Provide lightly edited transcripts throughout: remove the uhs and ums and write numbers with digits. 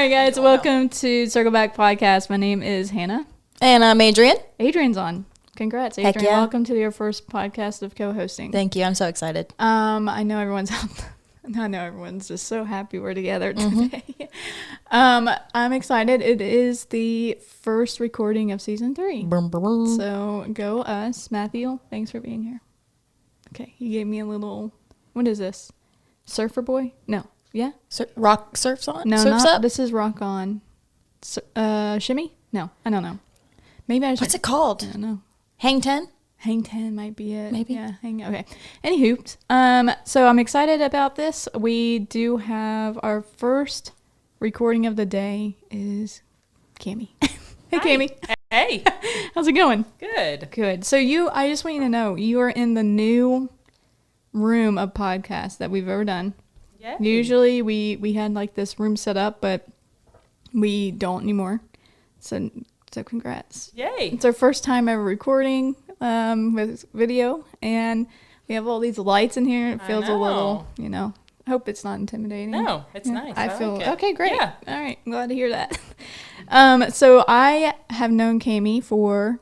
right, guys, welcome to Circle Back Podcast. My name is Hannah. And I'm Adrienne. Adrienne's on. Congrats, Adrienne. Heck yeah. Welcome to your first podcast of co-hosting. Thank you. I'm so excited. I know everyone's just so happy we're together today. I'm excited. It is the first recording of season 3. Boom, boom, boom. So go us. Matthew, thanks for being here. Okay, he gave me a little, what is this? Surfer boy? No. Yeah? Rock surfs on? No, surfs not, up? this is rock on. Shimmy? No, I don't know. Maybe I should. What's it called? I don't know. Hang 10? Hang 10 might be it. Maybe. Yeah, okay. Anywho, so I'm excited about this. We do have our first recording of the day is Kammy. Hey, Hi. Kammy. Hey. How's it going? Good. Good. So I just want you to know, you are in the new room of podcasts that we've ever done. Yay. Usually we had like this room set up, but we don't anymore. So congrats. Yay. It's our first time ever recording with video, and we have all these lights in here. It I feels a know. little, I hope it's not intimidating. No, it's nice. I feel like it. okay. Great. Yeah. All right. I'm glad to hear that. So I have known Kammy for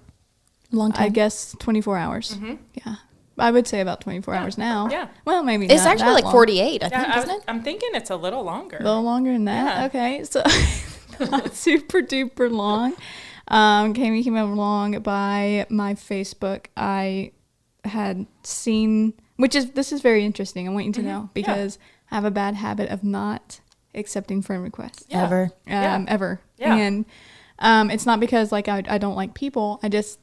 Long time. I guess 24 hours. Mm-hmm. Yeah, I would say about 24 hours now. Yeah. Well, maybe It's not actually that like long. 48, I think, isn't it? I'm thinking it's a little longer. A little longer than that. Yeah. Okay, so not super duper long. Kammy came along by my Facebook. I had seen, this is very interesting. I want you to know because I have a bad habit of not accepting friend requests. Yeah. Ever. Ever. Yeah. And it's not because like I don't like people. I just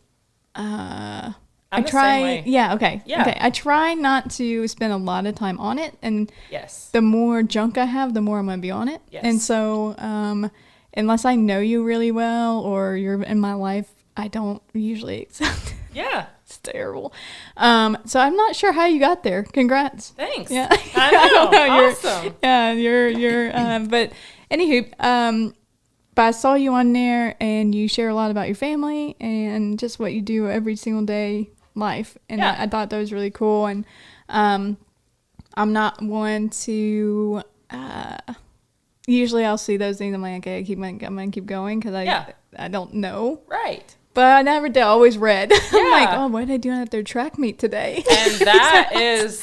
I'm I the try. same way. Yeah. Okay. Yeah. Okay. I try not to spend a lot of time on it, and Yes. the more junk I have, the more I'm gonna be on it. Yes. And so, unless I know you really well or you're in my life, I don't usually accept it. Yeah. It's terrible. So I'm not sure how you got there. Congrats. Thanks. Yeah. I know. I don't know. Awesome. You're. But anywho, but I saw you on there, and you share a lot about your family and just what you do every single day life, and Yeah. I thought that was really cool. And I'm not one to. Usually I'll see those things. I'm like, okay, I'm gonna keep going because I don't know. Right. But I never did. I always read. I'm like, Yeah. oh, what are they doing at their track meet today? And that is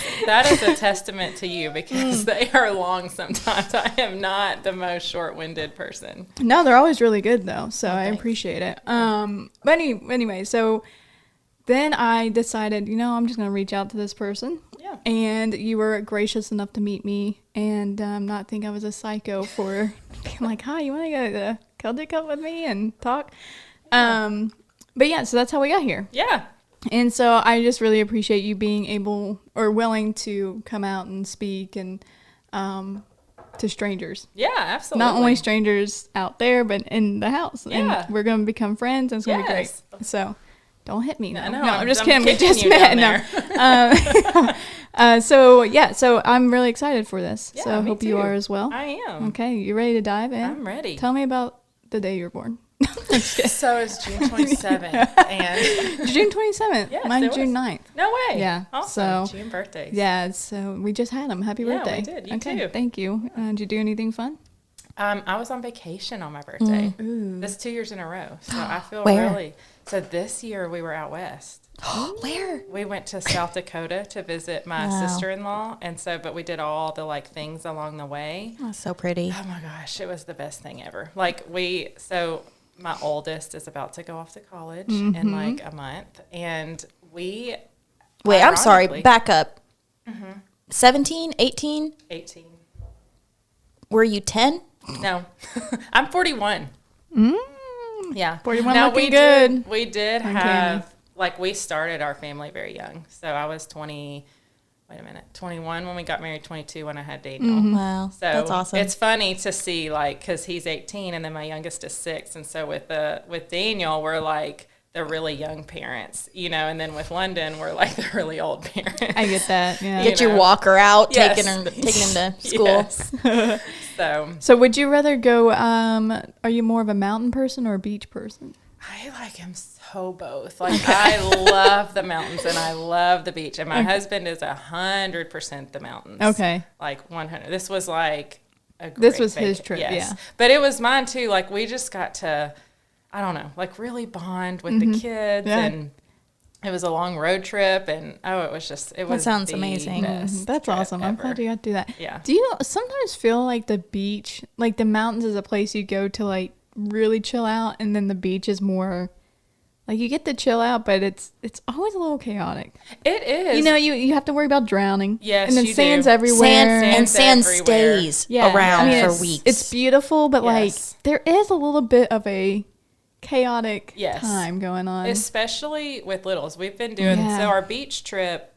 a testament to you because they are long sometimes. I am not the most short-winded person. No, they're always really good though, so I thanks. appreciate it. But anyway, so then I decided, I'm just gonna reach out to this person. Yeah. And you were gracious enough to meet me and not think I was a psycho for being like, hi, you want to go to the Celtic Cup with me and talk? But yeah, so that's how we got here. Yeah. And so I just really appreciate you being able or willing to come out and speak and to strangers. Yeah, absolutely. Not only strangers out there, but in the house. Yeah. And we're going to become friends, and it's going to be great. Yes. So don't hit me. No, I know, I'm just I'm kidding. We kicking just you met. down No. So I'm really excited for this. Yeah, so I me hope you too. are as well. I am. Okay, you ready to dive in? I'm ready. Tell me about the day you were born. So it's June 27th. And June 27th. Yes, Mine's it June was. 9th. no way. Yeah, Awesome. so- June birthdays. Yeah, so we just had them. Happy Yeah, birthday. we did. You okay, too. thank you. Did you do anything fun? I was on vacation on my birthday. Ooh. This 2 years in a row. So I feel Where? really. So this year we were out west. Where? We went to South Dakota to visit my Wow. sister-in-law, and so but we did all the things along the way. Oh, so pretty. Oh my gosh, it was the best thing ever. My oldest is about to go off to college in like a month, and we Wait, I'm sorry. ironically- Back up. 17, 18? 18. Were you 10? No, I'm 41. Yeah, 41 now looking we good. We did On have we started our family very young. So I was 21 when we got married, 22 when I had Daniel. Wow. So That's awesome. it's funny to see because he's 18 and then my youngest is 6, and so with Daniel we're like the really young parents, and then with London we're like the really old parents. I get that. Yeah. Get you your know. walker out, Yes. taking him to school. Yes. So would you rather go, are you more of a mountain person or a beach person? I am so both. I love the mountains and I love the beach, and my husband is 100% the mountains. Okay. 100. This was a great This was his trip, yeah. But it was mine too. Like we just got to, I don't know, like really bond with the kids, and it was a long road trip, and it was just, it was sounds the amazing. best That's trip awesome. I'm ever. glad you got to do that. Yeah. Do you sometimes feel like the beach, like the mountains is a place you go to like really chill out, and then the beach is more like you get to chill out, but it's always a little chaotic. It is. You know, you have to worry about drowning. Yes, and then you sand's do. everywhere. And sand everywhere. stays Yeah. around I mean, for weeks. It's beautiful, but like Yes. there is a little bit of a chaotic Yes. time going on. Especially with littles. We've been doing, Yeah. so our beach trip,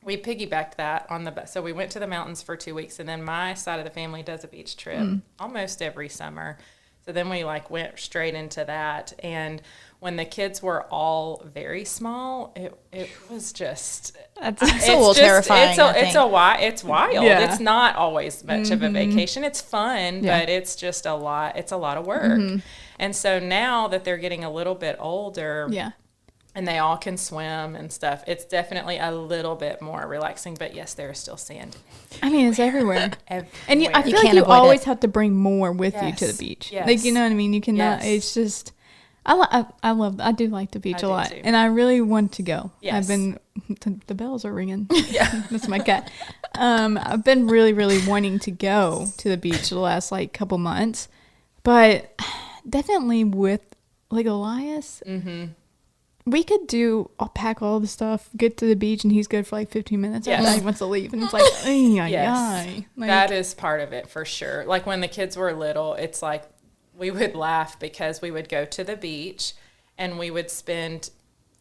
we piggybacked that on the bus. So we went to the mountains for 2 weeks, and then my side of the family does a beach trip almost every summer. So then we like went straight into that. And when the kids were all very small, it was just, That's It's a little terrifying, I think. It's wild. Yeah. It's not always much of a vacation. It's fun, Yeah. but it's just a lot. It's a lot of work. And so now that they're getting a little bit older, yeah. and they all can swim and stuff, it's definitely a little bit more relaxing. But yes, there is still sand I mean, it's everywhere. everywhere. And I feel like can't you avoid always it. have to bring more with you to the Yes. beach. Yes. Like, you know what I mean? You cannot, Yes. it's just, I do like the beach I a do lot. too. And I really want to go. Yes. I've been, the bells are ringing. Yeah. That's my cat. I've been really, really wanting to go to the beach the last like couple months. But definitely with like Elias, we could I'll pack all the stuff, get to the beach, and he's good for like 15 minutes. Yes. And then he wants to leave. And it's like, ay, ay, Yes. ay. Like, That is part of it for sure. Like when the kids were little, it's like we would laugh because we would go to the beach and we would spend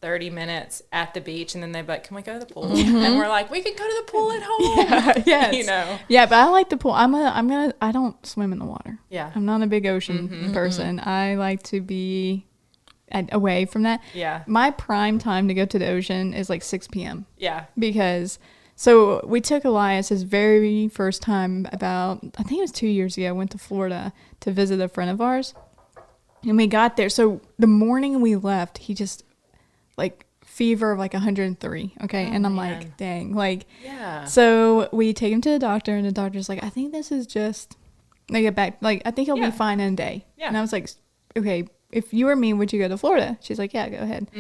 30 minutes at the beach, and then they'd be like, can we go to the pool? And we're like, we can go to the pool at home. yes. You know? Yeah, but I like the pool. I don't swim in the water. Yeah. I'm not a big ocean person. I like to be away from that. Yeah. My prime time to go to the ocean is like 6 p.m. Yeah. because so we took Elias his very first time about, I think it was 2 years ago, went to Florida to visit a friend of ours. And we got there. So the morning we left, he just like fever of like 103. Okay. And I'm man. like, dang, like, Yeah. so we take him to the doctor, and the doctor's like, I think this is just like a back, like, I think he'll Yeah. be fine in a day. Yeah. And I was like, okay, if you or me, would you go to Florida? She's like, yeah, go ahead.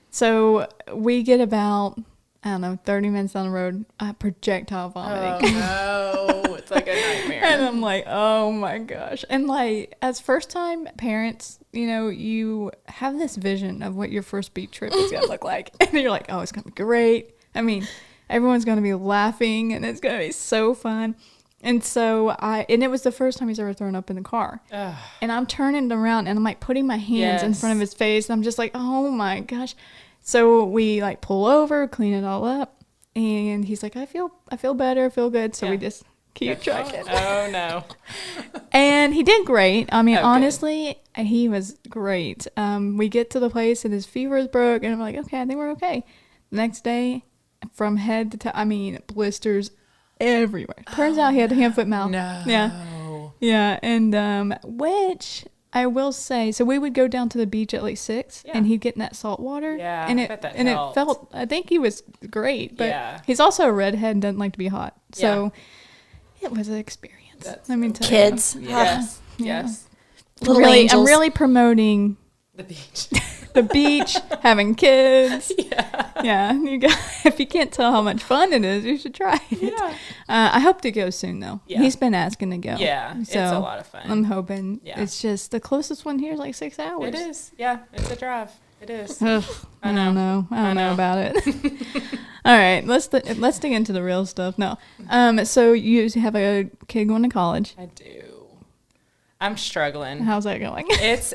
So we get about, I don't know, 30 minutes down the road, projectile vomiting. Oh, no. It's like a nightmare. And I'm like, oh my gosh. And like, as first time parents, you know, you have this vision of what your first beach trip is going to look like. And you're like, oh, it's going to be great. I mean, everyone's going to be laughing, and it's going to be so fun. And so and it was the first time he's ever thrown up in the car. Ugh. And I'm turning around, and I'm like putting my hands in Yes. front of his face. And I'm just like, oh my gosh. So we like pull over, clean it all up. And he's like, I feel better, I feel good. So we Yeah. just keep trucking. Oh, no. And he did great. I mean, Oh, good. honestly, he was great. We get to the place, and his fever is broke. And I'm like, okay, I think we're okay. The next day, from head to toe, I mean, blisters everywhere. Turns out he had a hand, foot, mouth. No. Yeah. Yeah. And which I will say, so we would go down to the beach at like 6, Yeah. and he'd get in that salt water. Yeah, And I it bet that and helped. it felt, I think he was great, but Yeah. he's also a redhead and doesn't like to be hot. So it was an experience. That's Let me tell Kids. you. Yes. Yeah. Yes. Little I'm angels. really promoting The beach. the beach, having kids. Yeah. Yeah, you got. If you can't tell how much fun it is, you should try it. Yeah. I hope to go soon though. Yeah. He's been asking to go. Yeah, it's a lot of fun. I'm hoping. Yeah. It's just the closest one here is like 6 hours. It is. Yeah, it's a drive. It is. Ugh, I know. don't know. I don't know know. about it. All right, let's dig into the real stuff. No, so you have a kid going to college. I do. I'm struggling. How's that going? It's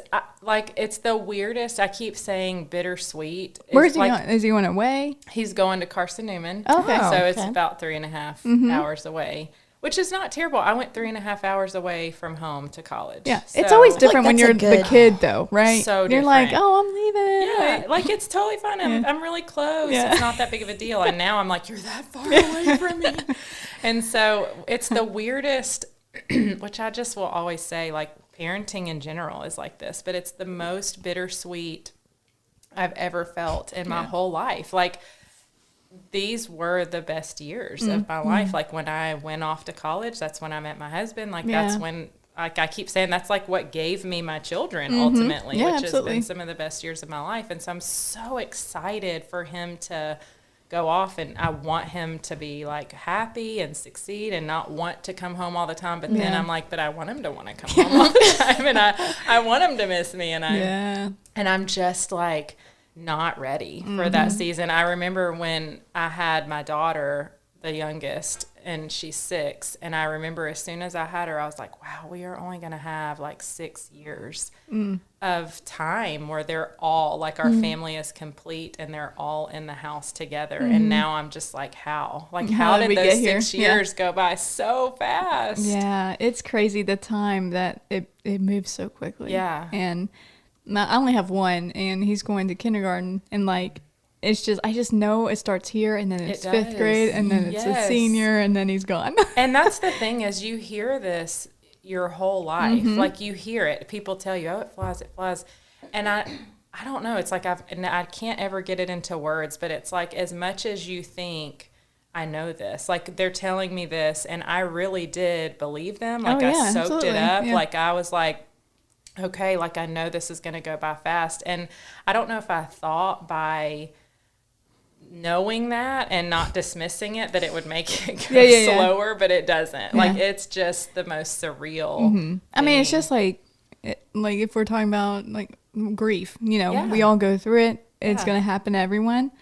it's the weirdest. I keep saying bittersweet. Where It's is he like, going? Is he going away? He's going to Carson Newman. Okay. So Oh, it's okay. about 3.5 hours away, which is not terrible. I went 3.5 hours away from home to college. Yeah, it's So- always different when that's a you're the good- kid, though, right? So you're like, different. oh, I'm leaving. Yeah, Like, like it's totally fine. I'm really close. Yeah. It's not that big of a deal. And now I'm like, you're that far away from me. And so it's the weirdest, which I just will always say, like parenting in general is like this, but it's the most bittersweet I've ever felt in my whole life. Like these were the best years of my life. Like when I went off to college, that's when I met my husband. Like that's when, like I keep saying, that's like what gave me my children ultimately, which has been some of the best years of my life. And so I'm so excited for him to go off, and I want him to be like happy and succeed and not want to come home all the time. But then I'm like, but I want him to want to come home all the time, and I want him to miss me, and I'm just like not ready for that season. I remember when I had my daughter, the youngest, and she's 6, and I remember as soon as I had her, I was like, wow, we are only going to have like 6 years of time where they're all like, our family is complete and they're all in the house together. And now I'm just like, how did those 6 years go by so fast? Yeah, it's crazy the time that it moves so quickly. And I only have one, and he's going to kindergarten, and like, it's just, I just know it starts here, and then it's 5th grade, and then it's a senior, and then he's gone. And that's the thing, is you hear this your whole life. Like you hear it. People tell you, oh, it flies. And I don't know. It's like I can't ever get it into words, but it's like, as much as you think I know this, like they're telling me this, and I really did believe them. Like I soaked it up. Yeah. Like I was like, okay, like I know this is going to go by fast. And I don't know if I thought by knowing that and not dismissing it that it would make it go slower, but it doesn't. Like it's just the most surreal I mean, it's just like if we're talking about like grief, you know, we all go through it. It's going to happen to everyone.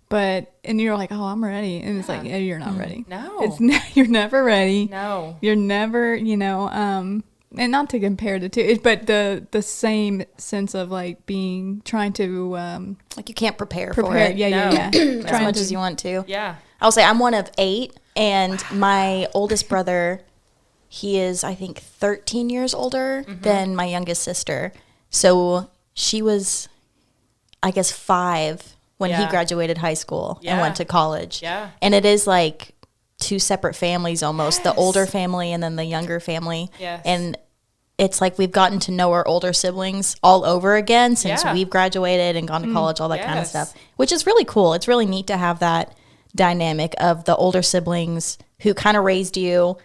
But, and you're like, oh, I'm ready. And it's like, yeah, you're not ready. No. You're never ready. No. You're never, you know, and not to compare the two, but the same sense of like trying to like you can't prepare for it. As much as you want to. I'll say I'm one of 8, and my oldest brother, he is I think 13 years older than my youngest sister. So she was, I guess, 5 when he graduated high school and went to college. And it is like 2 separate families almost, the older family and then the younger family. And it's like we've gotten to know our older siblings all over again since we've graduated and gone to college, all that kind of stuff, which is really cool. It's really neat to have that dynamic of the older siblings who kind of raised you.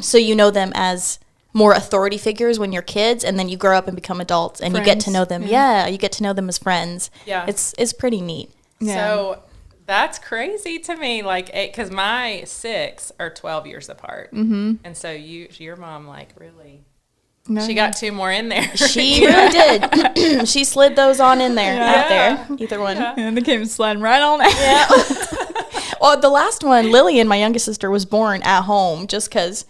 So you know them as more authority figures when you're kids, and then you grow up and become adults, and friends. You get to know them. You get to know them as friends. It's pretty neat. So that's crazy to me, like, because my 6 are 12 years apart, and so your mom, like, really, she got 2 more in there. She really did. She slid those on in there, out there, either one, and they came sliding right on out. Well, the last one, Lillian, my youngest sister, was born at home just because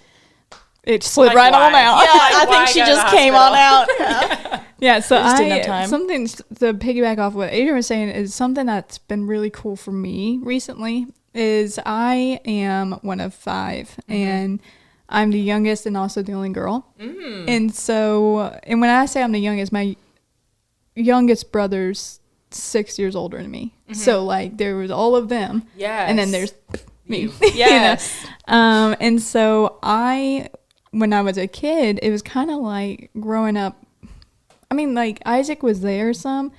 it slid right on out. I think she just came on out. So something to piggyback off what Adrienne was saying is something that's been really cool for me recently is I am one of 5, and I'm the youngest and also the only girl. And so, and when I say I'm the youngest, my youngest brother's 6 years older than me. So like there was all of them. And then there's me. You know? And so when I was a kid, it was kind of like growing up. I mean, like Isaac was there some,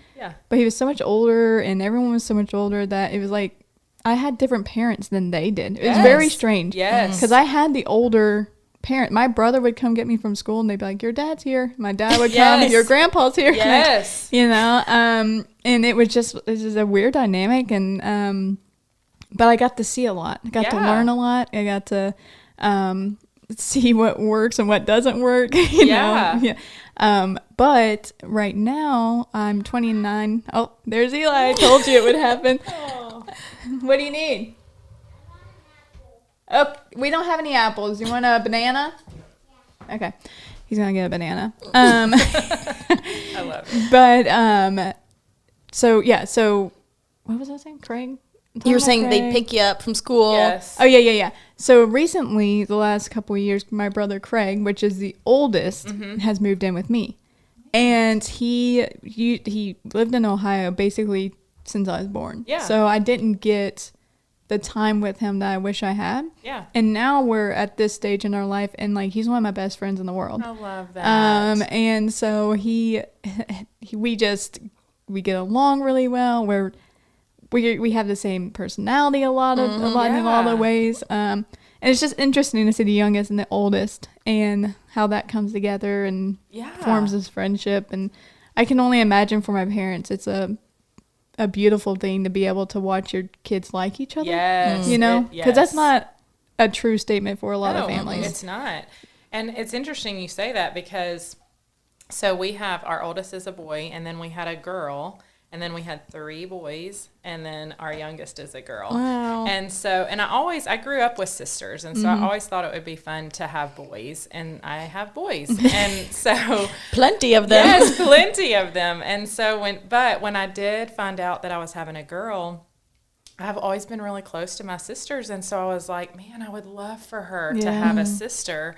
but he was so much older, and everyone was so much older that it was like I had different parents than they did. It was very strange. Because I had the older parent. My brother would come get me from school, and they'd be like, "Your dad's here." My dad would come, "Your grandpa's here." You know, and it was just a weird dynamic, and but I got to see a lot. I got to learn a lot. I got to see what works and what doesn't work. You know? But right now I'm 29. Oh, there's Eli. I told you it would happen. What do you need? Oh, we don't have any apples. You want a banana? Okay. He's going to get a banana. I love it. But, so what was I saying? Craig? You were saying they'd pick you up from school. Oh, yeah. So recently, the last couple of years, my brother Craig, which is the oldest, has moved in with me. And he lived in Ohio basically since I was born. So I didn't get the time with him that I wish I had. And now we're at this stage in our life, and like he's one of my best friends in the world. I love that. And so we get along really well. we have the same personality in a lot of ways. And it's just interesting to see the youngest and the oldest and how that comes together and forms this friendship. And I can only imagine for my parents, it's a beautiful thing to be able to watch your kids like each other. Yes. You know, because that's not a true statement for a lot of families. It's not. And it's interesting you say that because, so we have, our oldest is a boy, and then we had a girl, and then we had 3 boys, and then our youngest is a girl. Wow. And so, and I grew up with sisters, and so I always thought it would be fun to have boys, and I have boys. And so. Plenty of them. Yes, plenty of them. And so when I did find out that I was having a girl, I've always been really close to my sisters, and so I was like, man, I would love for her to have a sister.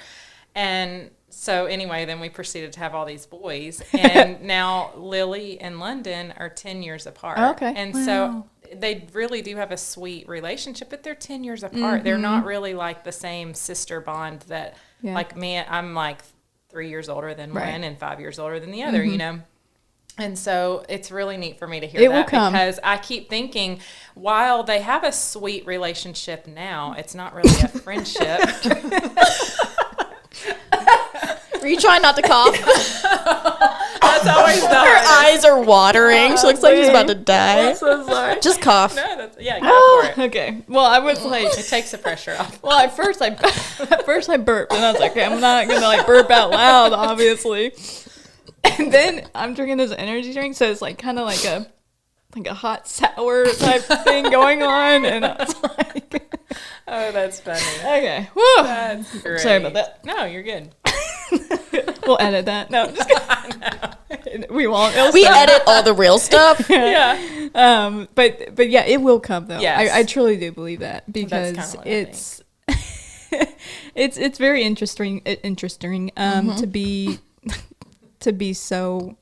And so anyway, then we proceeded to have all these boys, and now Lily and London are 10 years apart. Okay. And so they really do have a sweet relationship, but they're 10 years apart. They're not really like the same sister bond that like me, I'm like 3 years older than one and 5 years older than the other, you know? And so it's really neat for me to hear that because I keep thinking while they have a sweet relationship now, it's not really a friendship. Were you trying not to cough? That's always the Her eyes are watering. She looks like she's about to die. I'm so sorry. Just cough. No, go for it. Okay. Well, I was like, It takes the pressure off. well, at first I burped, and I was like, okay, I'm not gonna like burp out loud, obviously. And then I'm drinking this energy drink, so it's like kind of like a hot sour type thing going on, and I was like, oh, that's funny. Okay, woo. That's great. Sorry about that. No, you're good. We'll edit that. No, just kidding. We won't. We edit all the real stuff. Yeah. But yeah, it will come though. Yes. I truly do believe that because it's it's very interesting to be so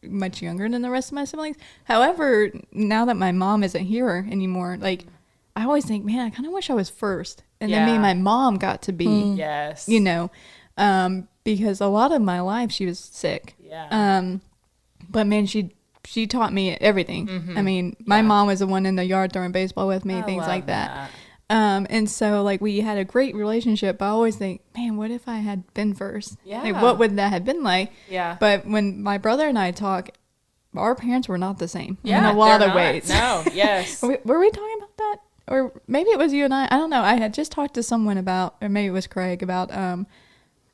much younger than the rest of my siblings. However, now that my mom isn't here anymore, like I always think, man, I kind of wish I was first, and then me and my mom got to be, you know. Because a lot of my life she was sick. Yeah. But man, she taught me everything. I mean, my mom was the one in the yard throwing baseball with me, things like that. And so like we had a great relationship. But I always think, man, what if I had been first? Yeah. Like, what would that have been like? Yeah. But when my brother and I talk, our parents were not the same in a lot of ways. No. Yes. Were we talking about that? Or maybe it was you and I don't know. I had just talked to someone about, or maybe it was Craig, about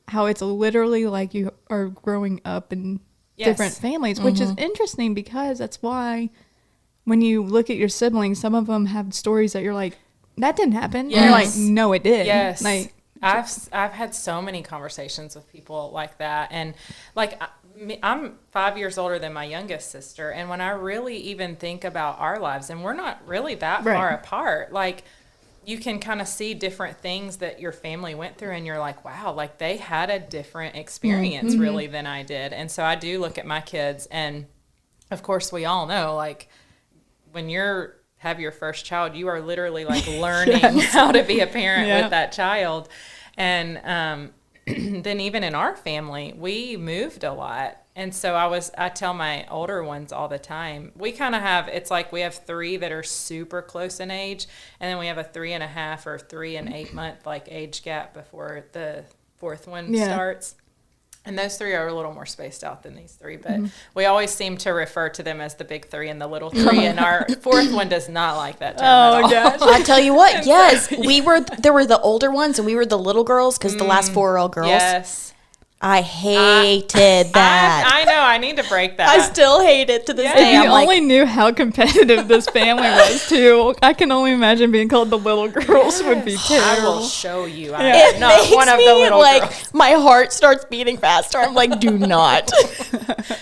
how it's literally like you are growing up in different families, which is interesting because that's why when you look at your siblings, some of them have stories that you're like, that didn't happen. Yes. And you're like, no, it did. Yes. Like, I've had so many conversations with people like that. And like, I'm 5 years older than my youngest sister. And when I really even think about our lives, and we're not really that far apart, like, you can kind of see different things that your family went through, and you're like, wow, like they had a different experience really than I did. And so I do look at my kids, and of course we all know, like when have your first child, you are literally like learning how to be a parent with that child. And then even in our family, we moved a lot. And so I tell my older ones all the time, we kind of have, it's like we have 3 that are super close in age, and then we have a 3.5 or 3 and 8 month like age gap before the 4th one starts. And those 3 are a little more spaced out than these 3, but we always seem to refer to them as the big 3 and the little 3, and our 4th one does not like that term at all. Gosh. I tell you what, yes, there were the older ones, and we were the little girls, because the last 4 are all girls. Yes. I hated that. I know. I need to break that. I still hate it to this day. If you only knew how competitive this family was, too. I can only imagine being called the little girls would be terrible. I will show you. I'm not one of the little girls. My heart starts beating faster. I'm like, do not.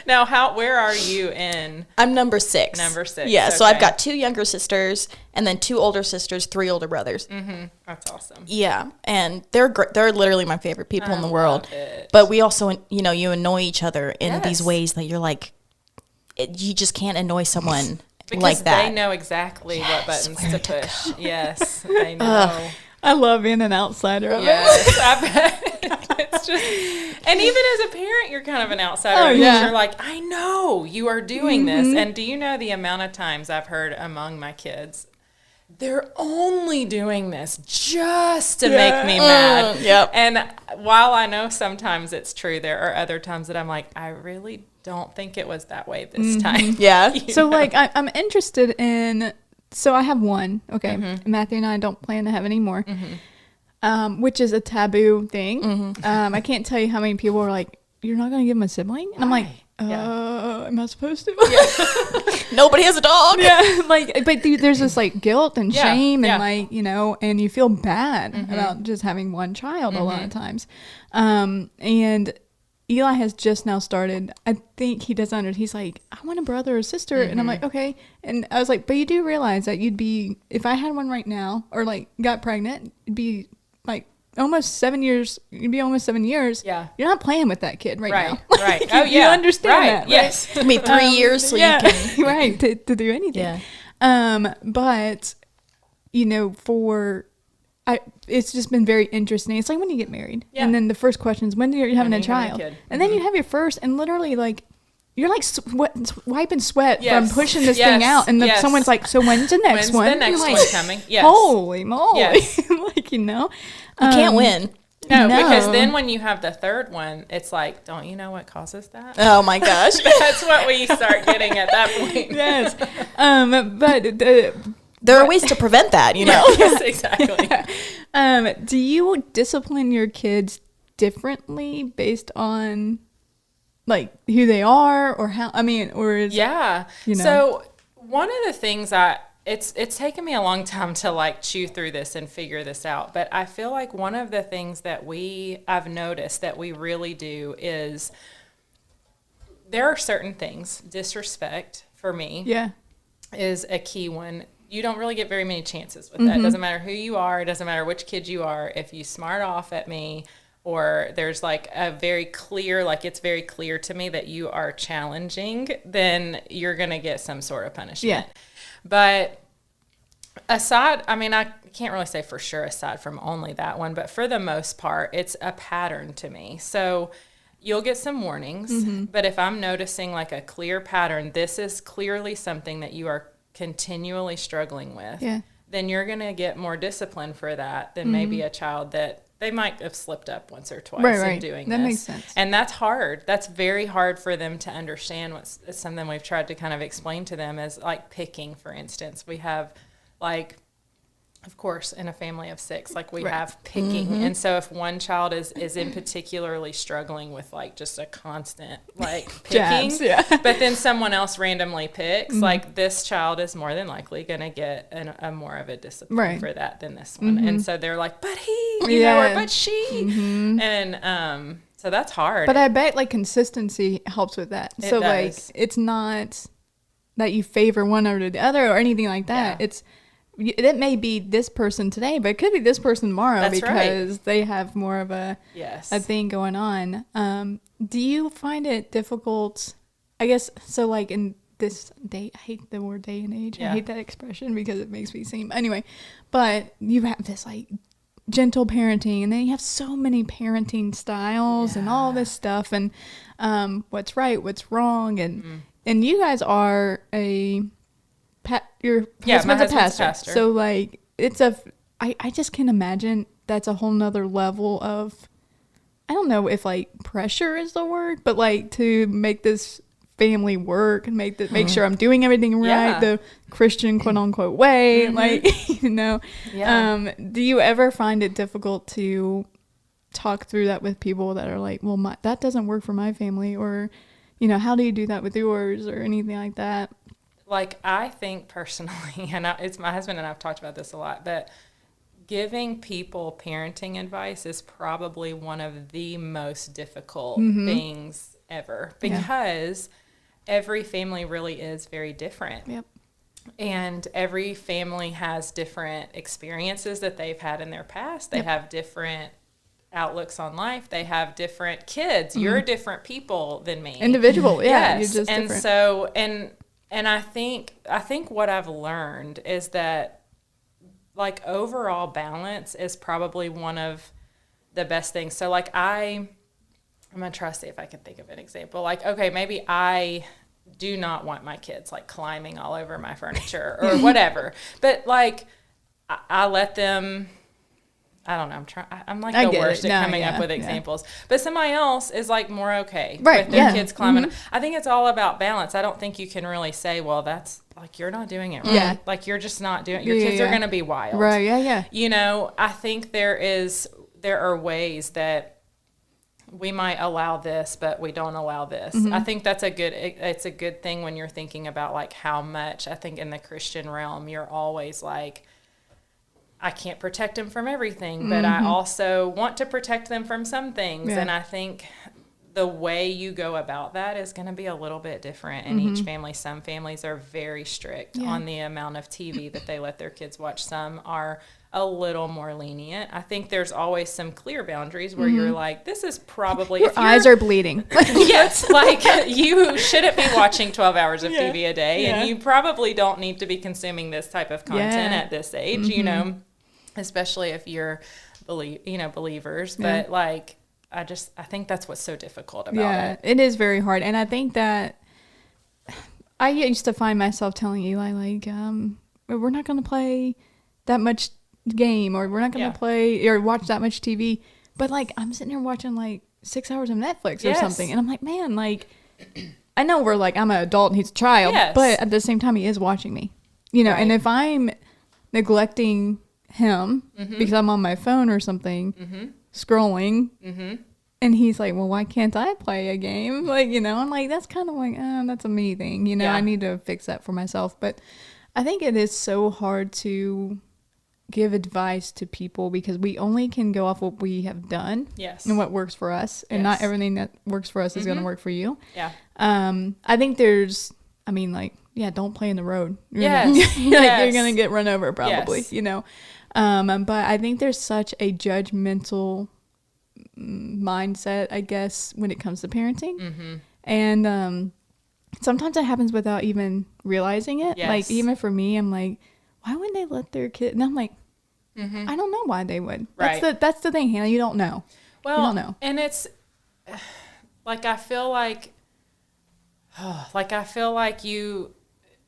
Now, where are you in? I'm number 6. Number 6. Yeah, so I've got 2 younger sisters, and then 2 older sisters, 3 older brothers. That's awesome. Yeah, and they're literally my favorite people in the world. But we also, you annoy each other in these ways that you're like, you just can't annoy someone like that. Because they know exactly what buttons to push. Yes, they know. I love being an outsider of it. I bet. It's just, and even as a parent, you're kind of an outsider. You're like, I know you are doing this. And do you know the amount of times I've heard among my kids, they're only doing this just to make me mad. And while I know sometimes it's true, there are other times that I'm like, I really don't think it was that way this time. So like I'm interested in, so I have one, Matthew and I don't plan to have any more, which is a taboo thing. I can't tell you how many people are like, you're not going to give him a sibling? And I'm like, am I supposed to? Nobody has a dog. But there's this like guilt and shame and like, you know, and you feel bad about just having one child a lot of times. And Eli has just now started, I think he doesn't understand. He's like, I want a brother or sister. And I'm like, okay. And I was like, but you do realize that you'd be, if I had one right now or like got pregnant, it'd be like almost 7 years. You'd be almost 7 years. You're not playing with that kid right now. Like, oh, You understand that, right? Yes. I mean, 3 years so you can. to do anything. But, you know, it's just been very interesting. It's like when you get married. And then the first question is, when are you having a child? And then you have your first, and literally, like, you're like wiping sweat from pushing this thing out. And then someone's like, so when's the next one? When's the next one coming? Holy moly. Like, you know. You can't win. No, because then when you have the third one, it's like, don't you know what causes that? Oh, my gosh. That's what we start getting at that point. But there are ways to prevent that, you know? Yes, exactly. Do you discipline your kids differently based on like who they are or how? I mean, or is you know? So one of the things it's taken me a long time to like chew through this and figure this out, but I feel like one of the things that I've noticed that we really do is there are certain things. Disrespect for me, is a key one. You don't really get very many chances with that. It doesn't matter who you are. It doesn't matter which kid you are. If you smart off at me, or there's like a very clear, like it's very clear to me that you are challenging, then you're going to get some sort of punishment. But aside, I mean, I can't really say for sure aside from only that one, but for the most part, it's a pattern to me. So you'll get some warnings, but if I'm noticing like a clear pattern, this is clearly something that you are continually struggling with, then you're going to get more discipline for that than maybe a child that they might have slipped up once or twice in doing that this. Makes sense. And that's hard. That's very hard for them to understand. It's something we've tried to kind of explain to them is like picking, for instance. We have like, of course, in a family of 6, like we have picking. And so if one child is in particularly struggling with like just a constant like picking, but then someone else randomly picks, like this child is more than likely going to get a more of a discipline for that than this one. And so they're like, but he, you know, or but she. And so that's hard. But I bet like consistency helps with that. So like it's not that you favor one over the other or anything like that. It may be this person today, but it could be this person tomorrow because they have more of a thing going on. Do you find it difficult, I guess, so like in this day, I hate the word day and age. I hate that expression because it makes me seem, anyway, but you have this like gentle parenting and then you have so many parenting styles and all this stuff and what's right, what's wrong. And you guys are your husband's a pastor. So like I just can imagine that's a whole nother level of, I don't know if like pressure is the word, but like to make this family work and make sure I'm doing everything right, the Christian quote unquote way, like, you know. Do you ever find it difficult to talk through that with people that are like, well, that doesn't work for my family, or, you know, how do you do that with yours or anything like that? Like, I think personally, and it's my husband and I've talked about this a lot, but giving people parenting advice is probably one of the most difficult things ever because every family really is very different. And every family has different experiences that they've had in their past. They have different outlooks on life. They have different kids. You're different people than me. Individual, yes. You're just and different. So, and I think what I've learned is that like overall balance is probably one of the best thing. So like I'm going to try to see if I can think of an example. Like, okay, maybe I do not want my kids like climbing all over my furniture or whatever. But like I let them, I don't know. I'm like the worst at coming up with examples. But somebody else is like more okay with their kids climbing. I think it's all about balance. I don't think you can really say, well, that's like, you're not doing it right. Yeah. Like you're just not doing it. Your kids are going to be wild. Right. Yeah. Yeah. You know, I think there are ways that we might allow this, but we don't allow this. I think it's a good thing when you're thinking about like how much. I think in the Christian realm, you're always like, I can't protect them from everything, but I also want to protect them from some things. Yeah. And I think the way you go about that is going to be a little bit different in each family. Some families are very strict on the amount of TV that they let their kids watch. Some are a little more lenient. I think there's always some clear boundaries where you're like, this is probably... Your eyes are bleeding. Yes, like you shouldn't be watching 12 hours of TV a day, and you probably don't need to be consuming this type of content at this age, you know, especially if you're, believers. But like, I think that's what's so difficult about it. It is very hard. And I think that I used to find myself telling Eli, like, we're not going to play that much game, or we're not going to play or watch that much TV. But like, I'm sitting here watching like 6 hours of Netflix or something. And I'm like, man, like, I know we're like, I'm an adult and he's a child, but at the same time, he is watching me, you know, and if I'm neglecting him because I'm on my phone or something, scrolling, and he's like, well, why can't I play a game? Like, you know, I'm like, that's kind of like, that's a me thing, you know, I need to fix that for myself. But I think it is so hard to give advice to people because we only can go off what we have done and what works for us, and not everything that works for us is going to work for you. I think don't play in the road. You're going to get run over probably, you know. But I think there's such a judgmental mindset, I guess, when it comes to parenting. And sometimes it happens without even realizing it. Like, even for me, I'm like, why wouldn't they let their kid? And I'm like, I don't know why they would. That's the thing, Hannah. You don't know. Well, you don't know. And it's like, I feel like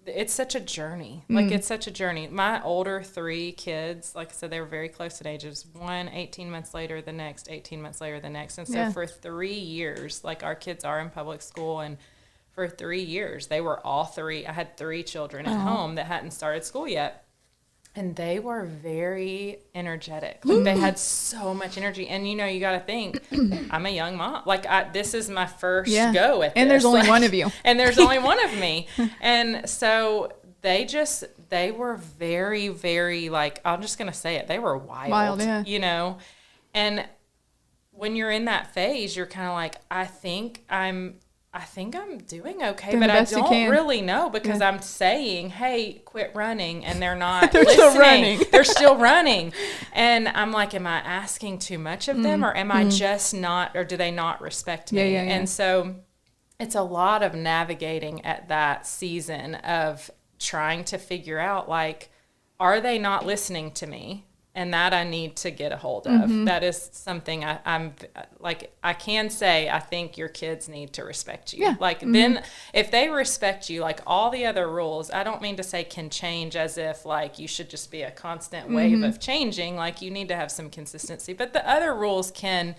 it's such a journey. Like, it's such a journey. My older 3 kids, like I said, they were very close in ages. One 18 months later, the next 18 months later, the next. And so for 3 years, like, our kids are in public school, and for 3 years, they were all 3. I had 3 children at home that hadn't started school yet. And they were very energetic. Like, they had so much energy. And, you know, you got to think, I'm a young mom. Like, this is my first go at this. And there's only one of you. And there's only one of me. And so they were very, very, like, I'm just going to say it. They were wild, you know. And when you're in that phase, you're kind of like, I think I'm doing okay, but I don't really know because I'm saying, hey, quit running, and they're not they're listening. Still running. They're still running. And I'm like, am I asking too much of them, or am I just not, or do they not respect me? And so it's a lot of navigating at that season of trying to figure out, like, are they not listening to me? And that I need to get a hold of. That is something I'm like, I can say, I think your kids need to respect you. Like, then if they respect you, like, all the other rules, I don't mean to say can change as if, like, you should just be a constant wave of changing. Like, you need to have some consistency. But the other rules can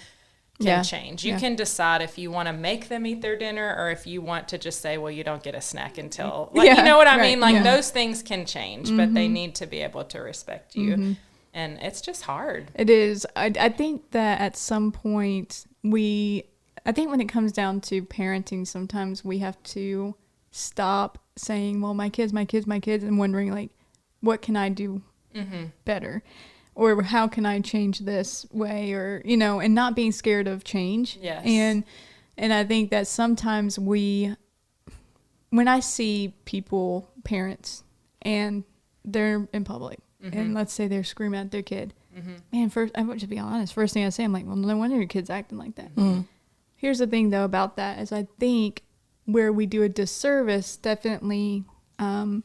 change. You can decide if you want to make them eat their dinner, or if you want to just say, well, you don't get a snack until, like, you know what I mean? Like, those things can change, but they need to be able to respect you. And it's just hard. It is. I think that at some point I think when it comes down to parenting, sometimes we have to stop saying, well, my kids, and wondering, like, what can I do better? Or how can I change this way? Or, you know, and not being scared of change. Yes. And I think that sometimes when I see people, parents, and they're in public, and let's say they're screaming at their kid. Man, first, I would just be honest. First thing I say, I'm like, well, no wonder your kid's acting like that. Here's the thing, though, about that is I think where we do a disservice, definitely, I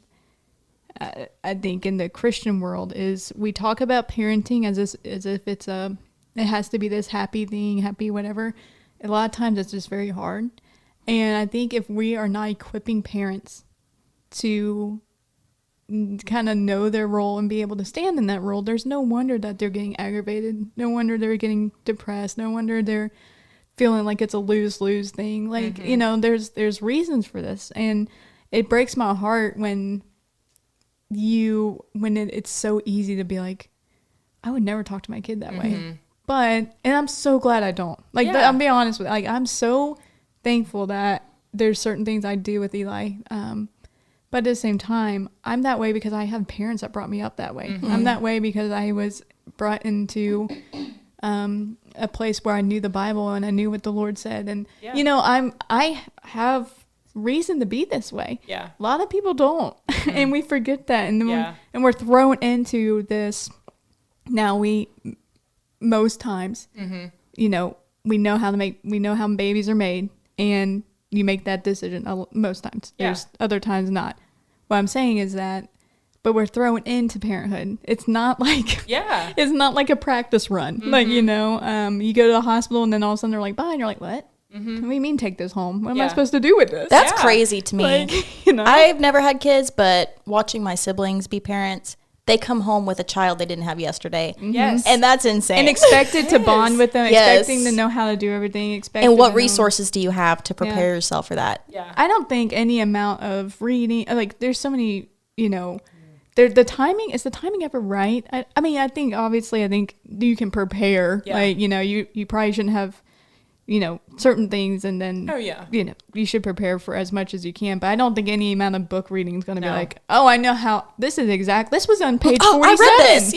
think in the Christian world, is we talk about parenting as if it's a it has to be this happy thing, happy whatever. A lot of times it's just very hard. And I think if we are not equipping parents to kind of know their role and be able to stand in that role, there's no wonder that they're getting aggravated. No wonder they're getting depressed. No wonder they're feeling like it's a lose-lose thing. Like, you know, there's reasons for this. And it breaks my heart when it's so easy to be like, I would never talk to my kid that way. And I'm so glad I don't. Like, I'll be honest with you. Like, I'm so thankful that there's certain things I do with Eli. But at the same time, I'm that way because I have parents that brought me up that way. I'm that way because I was brought into a place where I knew the Bible and I knew what the Lord said. And, you know, I have reason to be this way. A lot of people don't. And we forget that. And we're thrown into this. Now most times, you know, we know how babies are made, and you make that decision most times. There's other times not. What I'm saying is that, but we're thrown into parenthood. It's not like, it's not like a practice run. Like, you know, you go to the hospital and then all of a sudden they're like, bye. And you're like, what? What do you mean take this home? What am I supposed to do with this? That's crazy to me. Like, you know? I've never had kids, but watching my siblings be parents, they come home with a child they didn't have yesterday. And that's insane. And expected to bond with them, expecting to know how to do everything. And what resources do you have to prepare yourself for that? I don't think any amount of reading, like there's so many, you know, the timing, is the timing ever right? I mean, I think you can prepare. Like, you know, you probably shouldn't have, you know, certain things, and then, you know, you should prepare for as much as you can. But I don't think any amount of book reading is going to be like, oh, I know how, this was on page 47. I read this,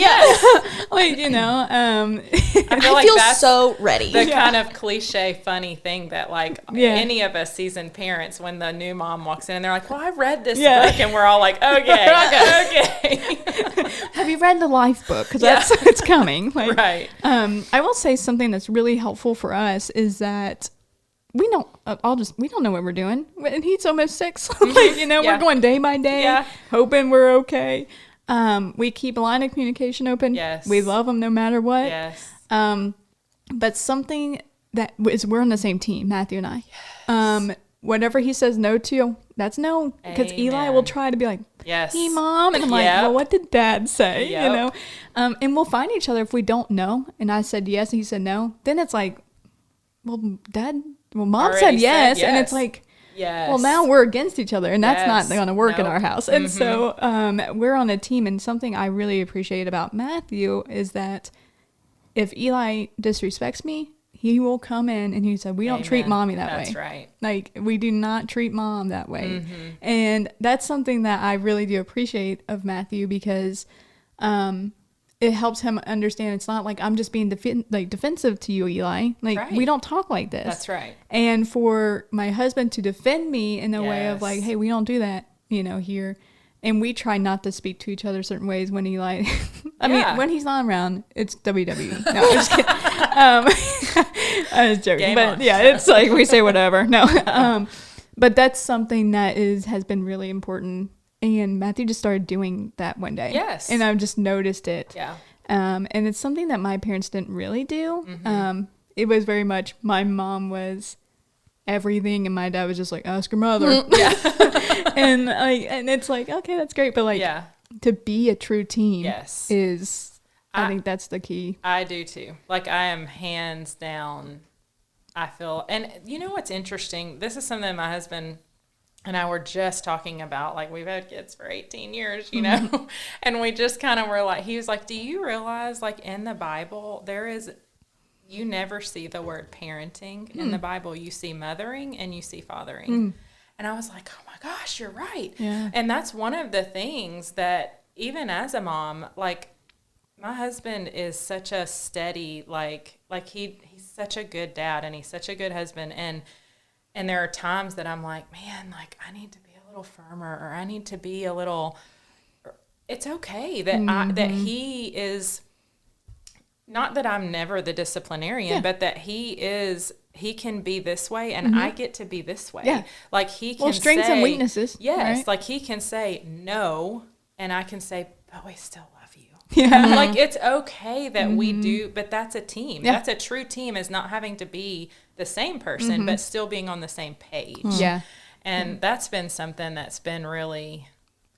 like, you know, I feel so ready. The kind of cliche, funny thing that, like, any of us seasoned parents, when the new mom walks in and they're like, well, I read this book, and we're all like, okay. Have you read the life book? Because it's coming. Like, right. I will say something that's really helpful for us is that we don't know what we're doing, and he's almost 6. Like, you know, we're going day by day, hoping we're okay. We keep a line of communication open. We love him no matter what. But something that is, we're on the same team, Matthew and I. Whatever he says no to, that's no, because Eli will try to be like, hey, Mom, and I'm like, well, what did Dad say? You know, and we'll find each other if we don't know. And I said yes, and he said no. Then it's like, well, Mom already said yes, and it's like, well, now we're against each other, and that's not going to work in our house. And so we're on a team, and something I really appreciate about Matthew is that if Eli disrespects me, he will come in and he said, we don't treat Mommy that way. That's right. Like, we do not treat Mom that way. And that's something that I really do appreciate of Matthew, because it helps him understand it's not like I'm just being defensive to you, Eli. Like, we don't talk like this. That's right. And for my husband to defend me in a way of like, hey, we don't do that, you know, here. And we try not to speak to each other certain ways when Eli, I mean, when he's not around, it's WWE. No, I'm just kidding. I was joking. Game on. It's like we say whatever. No. But that's something that has been really important. And Matthew just started doing that one day. And I've just noticed it. And it's something that my parents didn't really do. It was very much, my mom was everything, and my dad was just like, ask your mother. and it's like, okay, that's great. But like, to be a true team is, I think that's the key. I do too. Like, I am hands down, I feel, and you know what's interesting? This is something my husband and I were just talking about. Like, we've had kids for 18 years, you know, and we just kind of were like, he was like, do you realize, like, in the Bible, you never see the word parenting in the Bible. You see mothering and you see fathering. And I was like, oh my gosh, you're right. And that's one of the things that, even as a mom, like, my husband is such a steady, like he's such a good dad, and he's such a good husband. And there are times that I'm like, man, like, I need to be a little firmer, or I need to be a little, it's okay that that he is, not that I'm never the disciplinarian, but that he can be this way, and I get to be this way. Like, he can strengths and weaknesses. Yes. Right? Like, he can say no, and I can say, but we still love you. Yeah. Like, it's okay that we do, but that's a team. Yeah. That's a true team, is not having to be the same person, but still being on the same page. Yeah. And that's been something that's been really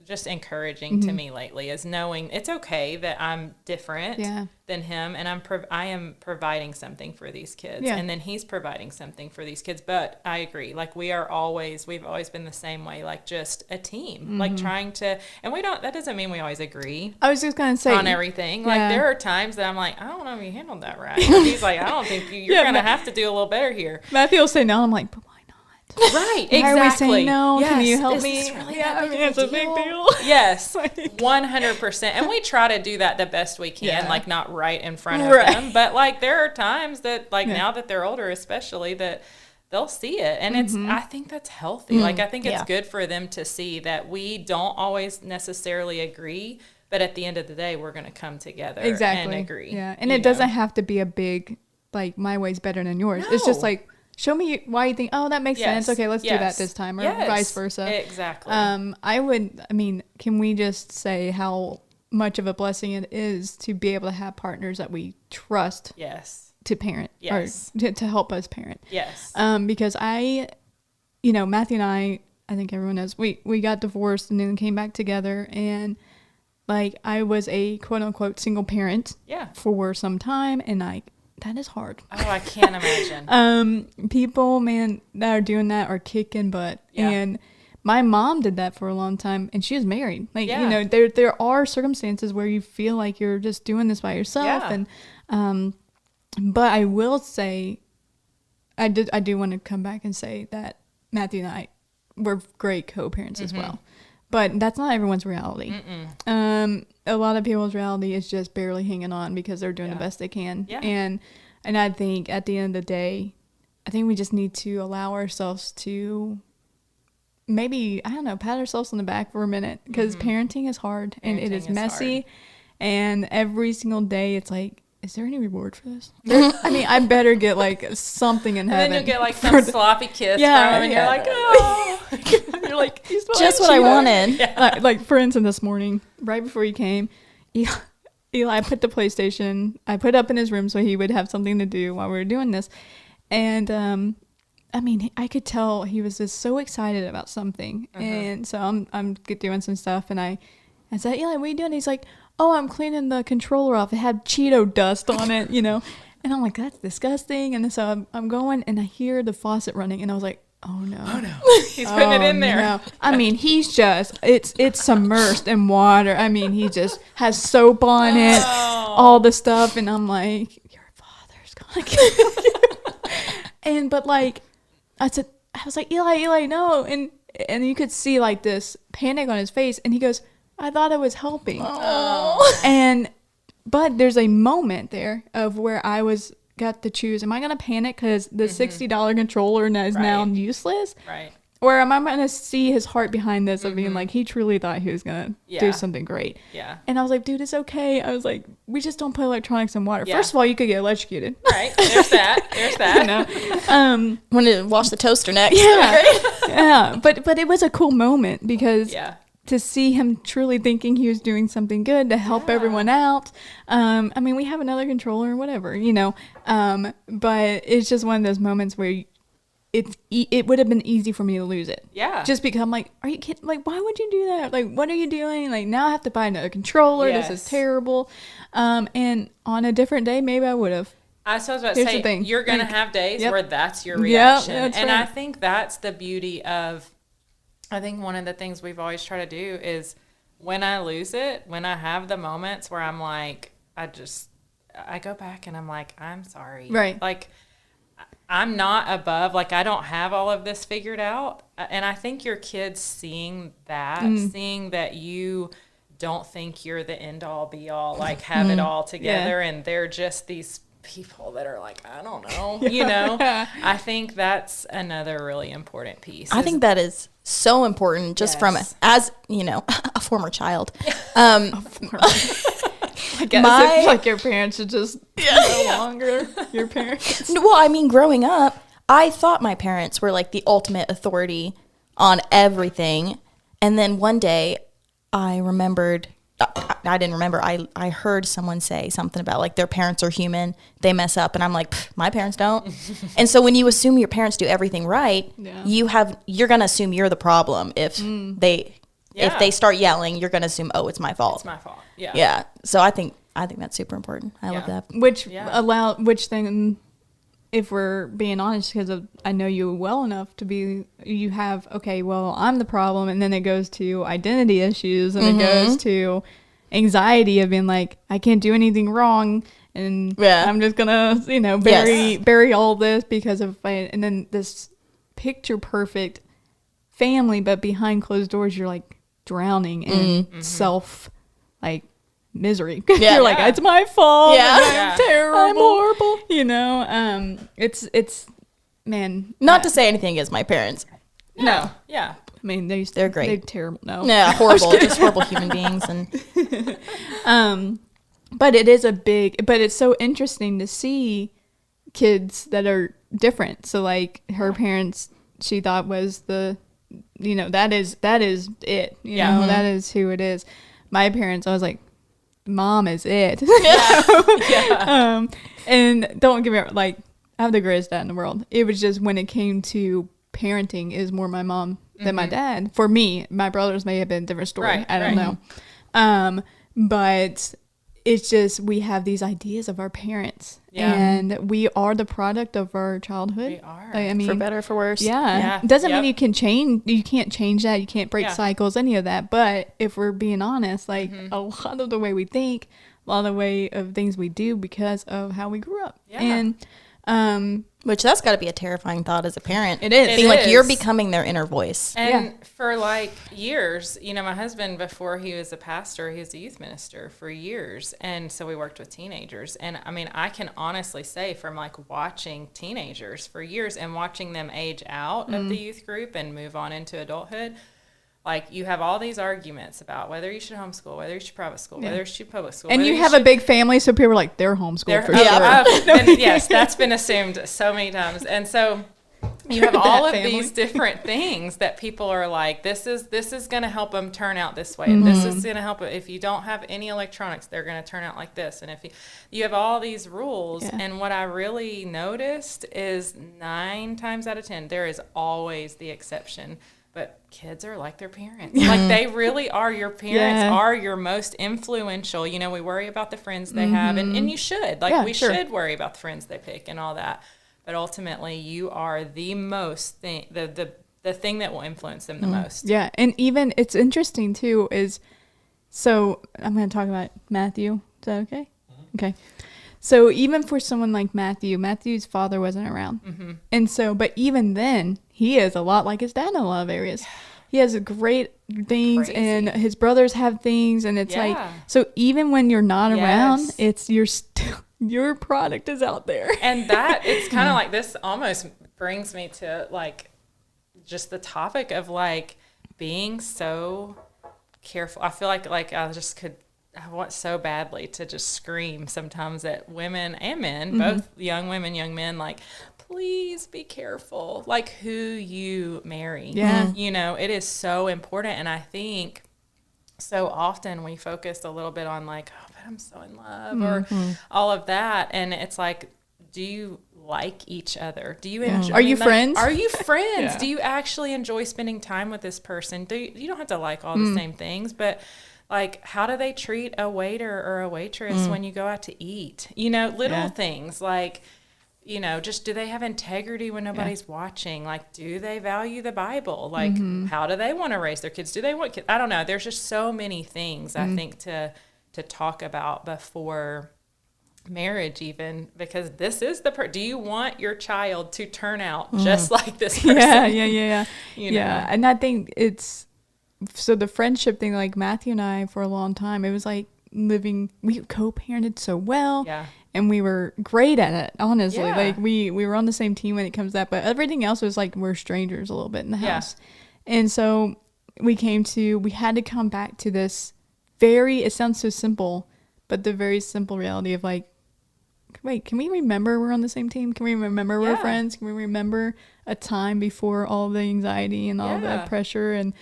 just encouraging to me lately, is knowing it's okay that I'm different than him, and I am providing something for these kids, and then he's providing something for these kids. But I agree, like, we've always been the same way, like, just a team, like, trying to, and that doesn't mean we always agree. I was just gonna say on everything. Like, there are times that I'm like, I don't know if you handled that right. And he's like, I don't think you're gonna have to do a little better here. Matthew will say no. I'm like, but why not? Right, exactly. Why are we saying no? Yes. Can you help me? It's a big deal. Yes, 100%. And we try to do that the best we can, like, not right in front of them. But, like, there are times that, like, now that they're older especially, that they'll see it. And I think that's healthy. Like, I think it's good for them to see that we don't always necessarily agree, but at the end of the day, we're going to come together and agree. Yeah, and it doesn't have to be a big, like, my way's better than yours. No. It's just like, show me why you think, oh, that makes sense. Okay, let's do that this time, or vice versa. Exactly. Can we just say how much of a blessing it is to be able to have partners that we trust to parent, or to help us parent. Yes. Because Matthew and I think everyone knows, we got divorced and then came back together, and, like, I was a quote unquote single parent for some time, and that is hard. Oh, I can't imagine. People, man, that are doing that are kicking butt. Yeah. And my mom did that for a long time, and she was married. Like, there are circumstances where you feel like you're just doing this by yourself. Yeah. And, but I will say, I do want to come back and say that Matthew and I were great co-parents as well. But that's not everyone's reality. A lot of people's reality is just barely hanging on because they're doing the best they can. Yeah. And I think at the end of the day, I think we just need to allow ourselves to maybe, I don't know, pat ourselves on the back for a minute, because parenting is hard and it is messy. And every single day it's like, is there any reward for this? I mean, I better get, like, something in heaven. And then you'll get, like, some sloppy kiss from him, and you're like, oh. You're like, he's just what I wanted. Yeah. Like, for instance, this morning, right before he came, Eli put the PlayStation, I put up in his room so he would have something to do while we were doing this. And, I mean, I could tell he was just so excited about something. And so I'm doing some stuff, and I said, Eli, what are you doing? He's like, oh, I'm cleaning the controller off. It had Cheeto dust on it, And I'm like, that's disgusting. And so I'm going, and I hear the faucet running, and I was like, oh no. Oh no. He's putting it in there. No. I mean, he's just, it's submersed in water. I mean, he just has soap on it, all the stuff. And I'm like, your father's gonna kill you. But, like, I was like, Eli, no. And you could see, like, this panic on his face, and he goes, I thought I was helping. Oh. But there's a moment there of where I got to choose, am I going to panic because the $60 controller is now useless? Right. Or am I going to see his heart behind this of being like, he truly thought he was going to do something great. Yeah. And I was like, dude, it's okay. I was like, we just don't put electronics in water. Yeah. First of all, you could get electrocuted. Right. There's that. Want to wash the toaster next. Yeah. Yeah. But it was a cool moment because to see him truly thinking he was doing something good to help everyone out. I mean, we have another controller or whatever, but it's just one of those moments where it would have been easy for me to lose it. Yeah. Just because I'm like, are you kidding? Like, why would you do that? Like, what are you doing? Like, now I have to buy another controller. Yes. This is terrible. And on a different day, maybe I would have. I was about to say, you're going to have days where that's your reaction. Yep, and right. I think that's the beauty of, I think one of the things we've always tried to do is when I lose it, when I have the moments where I'm like, I go back and I'm like, I'm sorry. Right. Like, I'm not above, like, I don't have all of this figured out. And I think your kids seeing that you don't think you're the end all be all, like, have it all together, and they're just these people that are like, I don't know, I think that's another really important piece. I think that is so important just from, as, a former child. I guess it's like your parents should just no longer your parents. Well, I mean, growing up, I thought my parents were like the ultimate authority on everything. And then one day I remembered I didn't remember. I heard someone say something about like their parents are human. They mess up. And I'm like, my parents don't. And so when you assume your parents do everything right, you're going to assume you're the problem. If they start yelling, you're going to assume, oh, it's my fault. It's my fault. Yeah. Yeah. So I think that's super important. I love that. Which thing, if we're being honest, because I know you well enough to be, you have, okay, well, I'm the problem. And then it goes to identity issues, and it goes to anxiety of being like, I can't do anything wrong. And I'm just going to, bury all this because of, and then this picture perfect family, but behind closed doors, you're like drowning in self, like, misery. You're like, it's my fault. I'm terrible. I'm horrible. It's man. Not to say anything against my parents. No. Yeah. I mean, they're great. They're terrible. No. Yeah, horrible. Just horrible human beings. And but it is but it's so interesting to see kids that are different. So like her parents, she thought was that is it. That is who it is. My parents, I was like, Mom is it. And don't get me wrong, like, I have the greatest dad in the world. It was just when it came to parenting, is more my mom than my dad. For me, my brothers may have been a different story. Right, I don't know. But it's just, we have these ideas of our parents, and we are the product of our childhood. We are. I mean, for better or for worse. Yeah. Doesn't mean you can't change that. You can't break cycles, any of that. But if we're being honest, like a lot of the way we think, a lot of the way of things we do because of how we grew up. Yeah. And, which that's got to be a terrifying thought as a parent. It is. Being like, you're becoming their inner voice. And for like years, my husband, before he was a pastor, he was a youth minister for years. And so we worked with teenagers. And I mean, I can honestly say, from like watching teenagers for years and watching them age out of the youth group and move on into adulthood, like, you have all these arguments about whether you should homeschool, whether you should private school, whether you should public school. And you have a big family, so people are like, they're homeschooled for sure. Yes, that's been assumed so many times. And so you have all of these different things that people are like, this is going to help them turn out this way. And this is going to help. If you don't have any electronics, they're going to turn out like this. And if you have all these rules. Yeah. And what I really noticed is 9 times out of 10, there is always the exception. But kids are like their parents. Like, they really are. Your parents are your most influential. We worry about the friends they have, and you should. Like, we should worry about the friends they pick and all that. But ultimately, you are the most the thing that will influence them the most. Yeah, and even it's interesting too is, so I'm going to talk about Matthew. Is that okay? Okay. So even for someone like Matthew's father wasn't around. And so, but even then, he is a lot like his dad in a lot of areas. He has great things, and his brothers have things, and it's like, so even when you're not around, it's your product is out there. And that, it's kind of like, this almost brings me to like just the topic of like being so careful. I feel like I want so badly to just scream sometimes at women and men, both young women, young men, like, please be careful, like, who you marry. Yeah. It is so important. And I think so often we focus a little bit on like, oh, but I'm so in love or all of that. And it's like, do you like each other? Do you enjoy? Are you friends? Are you friends? Do you actually enjoy spending time with this person? You don't have to like all the same things, but like, how do they treat a waiter or a waitress when you go out to eat? Little things like, just, do they have integrity when nobody's watching? Like, do they value the Bible? Like, how do they want to raise their kids? Do they want kids? I don't know. There's just so many things I think to talk about before marriage, even, because this is do you want your child to turn out just like this person? Yeah. And I think it's, so the friendship thing, like Matthew and I, for a long time, it was like we co-parented so well. Yeah. And we were great at it, honestly. Yeah. Like, we were on the same team when it comes to that, but everything else was like, we're strangers a little bit in the house. And so we had to come back to this it sounds so simple, but the very simple reality of like, wait, can we remember we're on the same team? Can we remember we're friends? Can we remember a time before all the anxiety and all the pressure? And,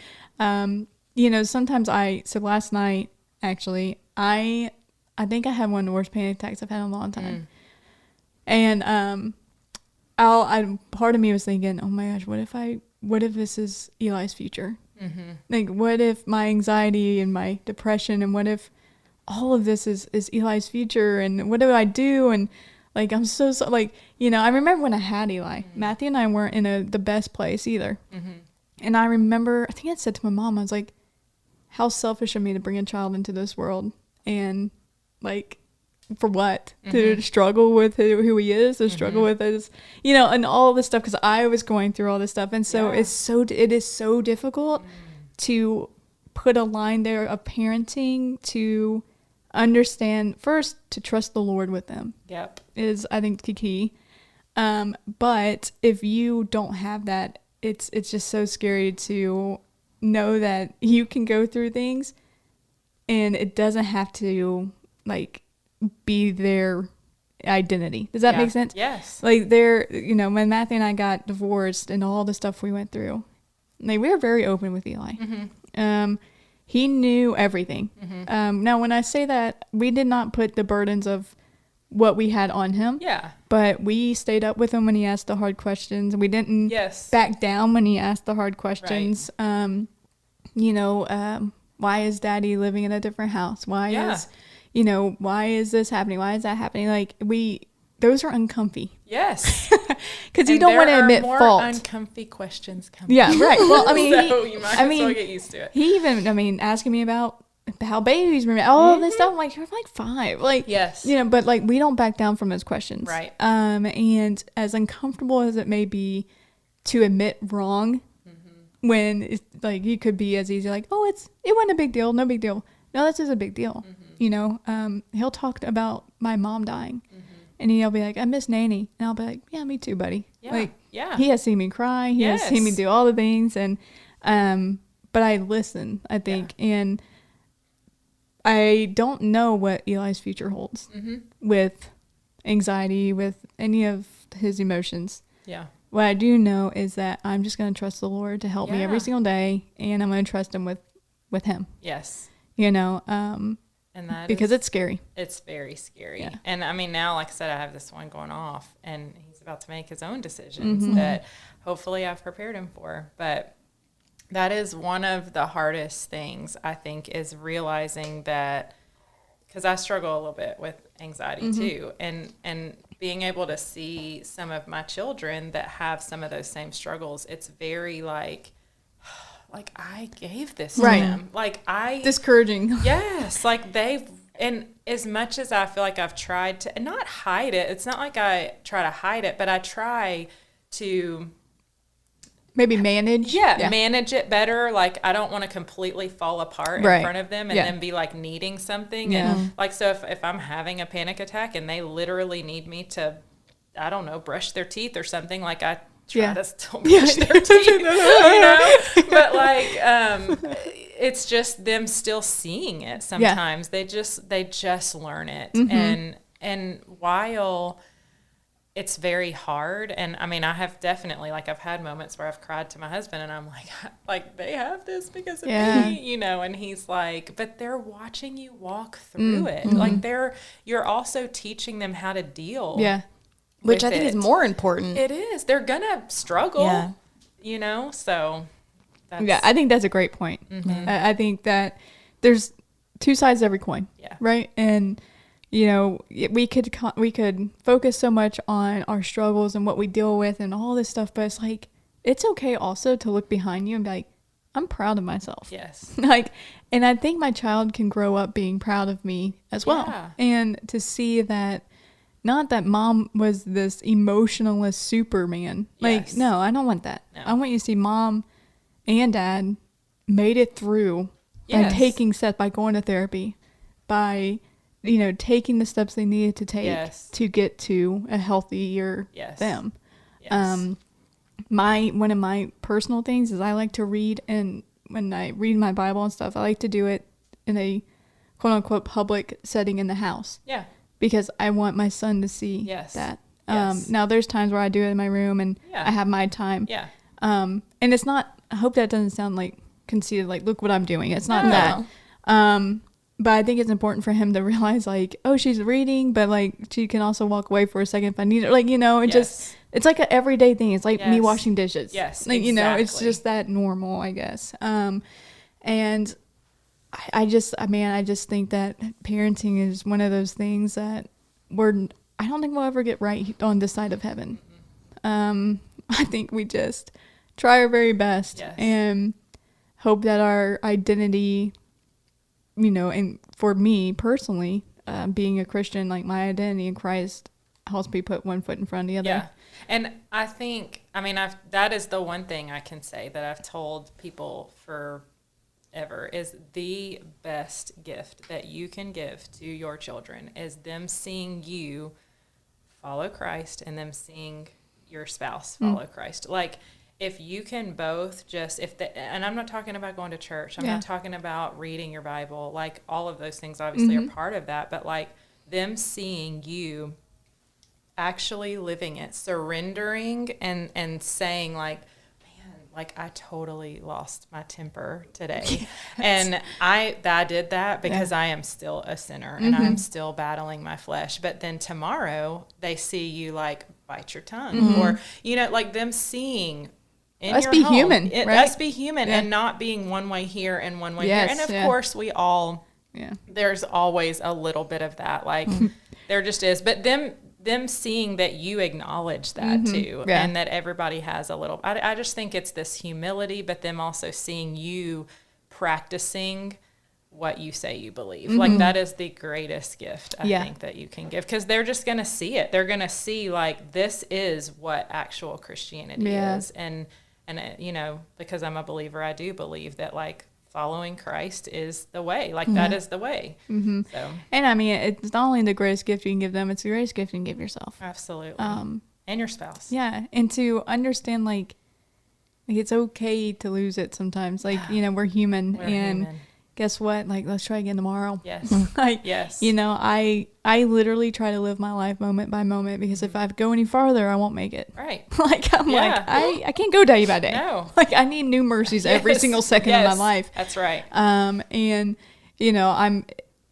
sometimes so last night actually. I think I had one of the worst panic attacks I've had in a long time. And part of me was thinking, oh my gosh, what if this is Eli's future? Mm-hmm. Like, what if my anxiety and my depression, and what if all of this is Eli's future, and what do I do? And like, I'm so like, you know, I remember when I had Eli, Matthew and I weren't in the best place either. Mm-hmm. And I remember, I think I said to my mom, I was like, how selfish of me to bring a child into this world, and like, for what? To struggle with who he is, to struggle with his, you know, and all this stuff, because I was going through all this stuff. And so it is so difficult to put a line there of parenting, to understand first, to trust the Lord with them. Yep. Is, I think, the key. But if you don't have that, it's just so scary to know that you can go through things and it doesn't have to like be their identity. Does that make sense? Yes. Like, you know, when Matthew and I got divorced and all the stuff we went through, like, we were very open with Eli. Mm-hmm. He knew everything. Mm-hmm. Now, when I say that, we did not put the burdens of what we had on him. Yeah. But we stayed up with him when he asked the hard questions. We didn't back down when he asked the hard questions. Right. You know, why is Daddy living in a different house? Why is this happening? Why is that happening? Like, those are uncomfy. Yes. Because you don't want to admit fault. There are more uncomfy questions coming. Yeah, right. Well, I mean, so you might as well get used to it. He even, asking me about how babies were made, all of this stuff. I'm like, you're like 5. Like, yes. You know, but like, we don't back down from those questions. Right. And as uncomfortable as it may be to admit wrong, when it's like, you could be as easy, like, oh, it wasn't a big deal. No big deal. No, this is a big deal. You know, he'll talk about my mom dying, and he'll be like, I miss Nanny. And I'll be like, yeah, me too, buddy. Yeah. Like, he has seen me cry. He has seen me do all the things. And, but I listen, I think. And I don't know what Eli's future holds with anxiety, with any of his emotions. Yeah. What I do know is that I'm just going to trust the Lord to help me every single day. And I'm going to trust him with him. Yes. You know, and that because it's scary. It's very scary. Yeah. And I mean, now, like I said, I have this one going off, and he's about to make his own decisions that hopefully I've prepared him for. But that is one of the hardest things, I think, is realizing that, because I struggle a little bit with anxiety too, and being able to see some of my children that have some of those same struggles, it's very like I gave this to them. Like, discouraging. Yes. Like, and as much as I feel like I've tried to, and not hide it, it's not like I try to hide it, but I try to maybe manage. Manage it better. Like, I don't want to completely fall apart in front of them and then be like needing something. And like, so if I'm having a panic attack and they literally need me to, I don't know, brush their teeth or something, like, I try to still brush their teeth, you know? But like, it's just them still seeing it sometimes. They just learn it. And while it's very hard, and I mean, I have definitely, like, I've had moments where I've cried to my husband, and I'm like they have this because of me, you know, and he's like, but they're watching you walk through it. Like, you're also teaching them how to deal. Yeah. Which I think is more important. It is. They're going to struggle, you know, so. I think that's a great point. I think that there's 2 sides to every coin, right? And, you know, we could focus so much on our struggles and what we deal with and all this stuff, but it's like, it's okay also to look behind you and be like, I'm proud of myself. Yes. Like, and I think my child can grow up being proud of me as well. And to see that, not that mom was this emotionless Superman. Like, no, I don't want that. No. I want you to see mom and dad made it through by taking steps, by going to therapy, by, you know, taking the steps they needed to take to get to a healthier them. Yes. One of my personal things is I like to read, and when I read my Bible and stuff, I like to do it in a quote unquote public setting in the house. Yeah. Because I want my son to see that. Now, there's times where I do it in my room and I have my time. Yeah. And it's not, I hope that doesn't sound like conceited, like, look what I'm doing. It's not that. but I think it's important for him to realize, like, oh, she's reading, but, like, she can also walk away for a second if I need her. Like, you know, it just, it's like an everyday thing. It's like me washing dishes. Yes, like, you know, it's just that normal, I guess. And I just think that parenting is one of those things that I don't think we'll ever get right on this side of heaven. I think we just try our very best and hope that our identity, you know, and for me personally, being a Christian, like my identity in Christ helps me put one foot in front of the other. Yeah. And I think, I mean, that is the one thing I can say that I've told people forever is the best gift that you can give to your children is them seeing you follow Christ and them seeing your spouse follow Christ. Like, if you can both and I'm not talking about going to church. I'm not talking about reading your Bible. Like, all of those things obviously are part of that. But, like, them seeing you actually living it, surrendering and saying, like, man, like, I totally lost my temper today. Yes. And I did that because I am still a sinner and I'm still battling my flesh. But then tomorrow they see you, like, bite your tongue or, you know, like, them seeing us be human, right? Us be human and not being one way here and one way here. And of course we all, there's always a little bit of that, like there just is. But them seeing that you acknowledge that too, and that everybody has a little, I just think it's this humility, but them also seeing you practicing what you say you believe. Like, that is the greatest gift I think that you can give, because they're just going to see it. They're going to see, like, this is what actual Christianity is. And you know, because I'm a believer, I do believe that, like, following Christ is the way. Like, that is the way. So, and I mean, it's not only the greatest gift you can give them, it's the greatest gift you can give yourself. Absolutely. And your spouse. Yeah. And to understand, like it's okay to lose it sometimes. Like, you know, we're human. Guess what? Like, let's try again tomorrow. Yes. Like, you know, I literally try to live my life moment by moment, because if I go any farther, I won't make it. Right. Like, I'm like, I can't go day by day. No. Like, I need new mercies every single second of my life. That's right. And, you know,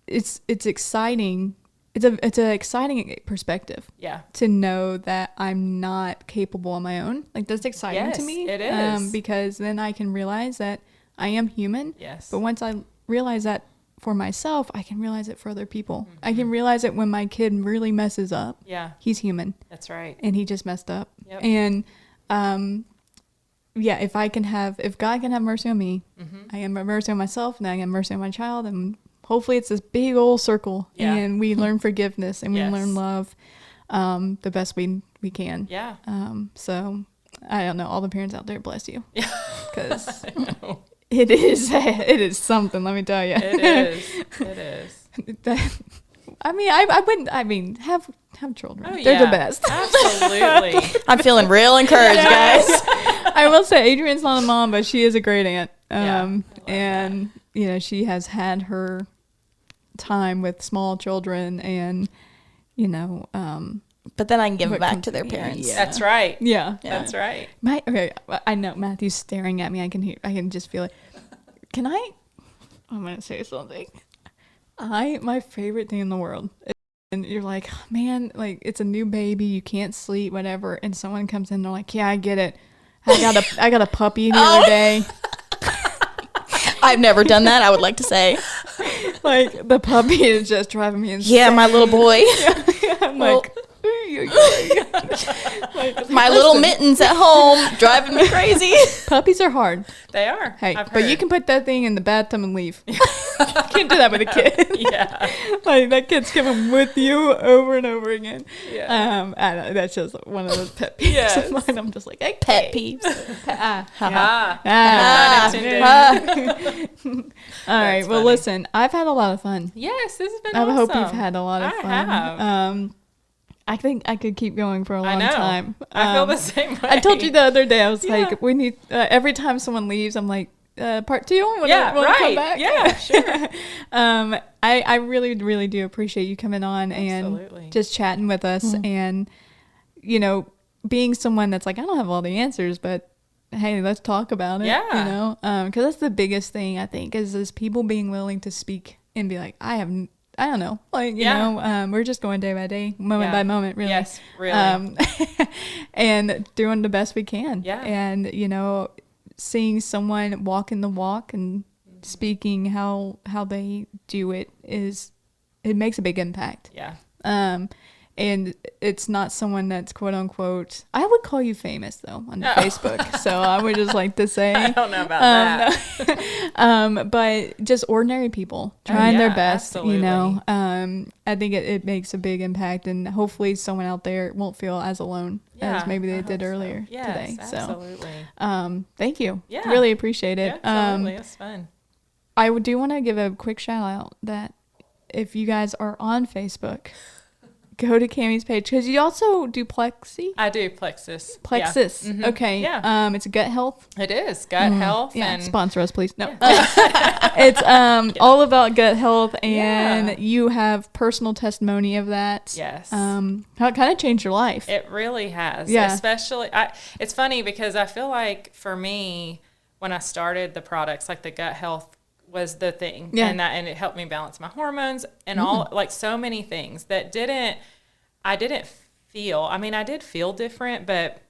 it's exciting. It's an exciting perspective. Yeah. To know that I'm not capable on my own. Like, that's exciting to me. It is. Because then I can realize that I am human. Yes. But once I realize that for myself, I can realize it for other people. I can realize it when my kid really messes up. Yeah. He's human. That's right. And he just messed up. Yep. And if God can have mercy on me, I can have mercy on myself, and I can have mercy on my child, and hopefully it's this big old circle, and we learn forgiveness and we learn love the best we can. Yeah. So I don't know, all the parents out there, bless you. Yeah. Because it is something, let me tell you. It is. I wouldn't have children. Oh, They're the best. Absolutely. I'm feeling real encouraged, guys. I will say Adrienne's not a mom, but she is a great aunt. And you know, she has had her time with small children, and you know, but then I can give them back to their parents. Yeah. That's right. Yeah. That's right. I know Matthew's staring at me. I can just feel it. I'm going to say something. My favorite thing in the world, and you're like, oh, man, like, it's a new baby, you can't sleep, whatever, and someone comes in, they're like, yeah, I get it. I got a puppy the other day. I've never done that, I would like to say. Like, the puppy is just driving me insane. Yeah, my little boy. I'm like, my little mittens at home driving me crazy. Puppies are hard. They are. Hey, but you can put that thing in the bathtub and leave. You can't do that with a kid. Yeah. Like, that kid's coming with you over and over again. Yeah. I don't know, that's just one of those pet peeves of mine. I'm just like, hey, pet peeves. All right. Well, listen, I've had a lot of fun. Yes, this has been awesome. I hope you've had a lot of fun. I have. I think I could keep going for a long time. I feel the same way. I told you the other day, I was like, we need, every time someone leaves, I'm like, part 2? Want to come back? Yeah, sure. I really, really do appreciate you coming on and just chatting with us, and, you know, being someone that's like, I don't have all the answers, but hey, let's talk about it. Yeah. You know, because that's the biggest thing, I think, is people being willing to speak and be like, I don't know, like, you know, we're just going day by day, moment by moment, really. Yes, really. And doing the best we can. Yeah. And, you know, seeing someone walking the walk and speaking how they do it makes a big impact. Yeah. And it's not someone that's quote unquote, I would call you famous though on Facebook. So I would just like to say, I don't know about that. But just ordinary people trying their best, absolutely. you know. I think it makes a big impact, and hopefully someone out there won't feel as alone as maybe they did earlier today. Absolutely. So, thank you. Yeah. Really appreciate it. Yeah, absolutely. It's fun. I do want to give a quick shout out that if you guys are on Facebook, go to Kammy's page, because you also do Plexi. I do Plexus. Yeah. Mm-hmm. Okay. Yeah. It's gut health. It is gut health. Yeah. And sponsor us, please. No. It's all about gut health, and you have personal testimony of that. Yes. How it kind of changed your life. It really has. Yeah. Especially, it's funny because I feel like for me, when I started the products, like the gut health was the thing. Yeah. And it helped me balance my hormones and all, like so many things that I didn't feel. I mean, I did feel different, but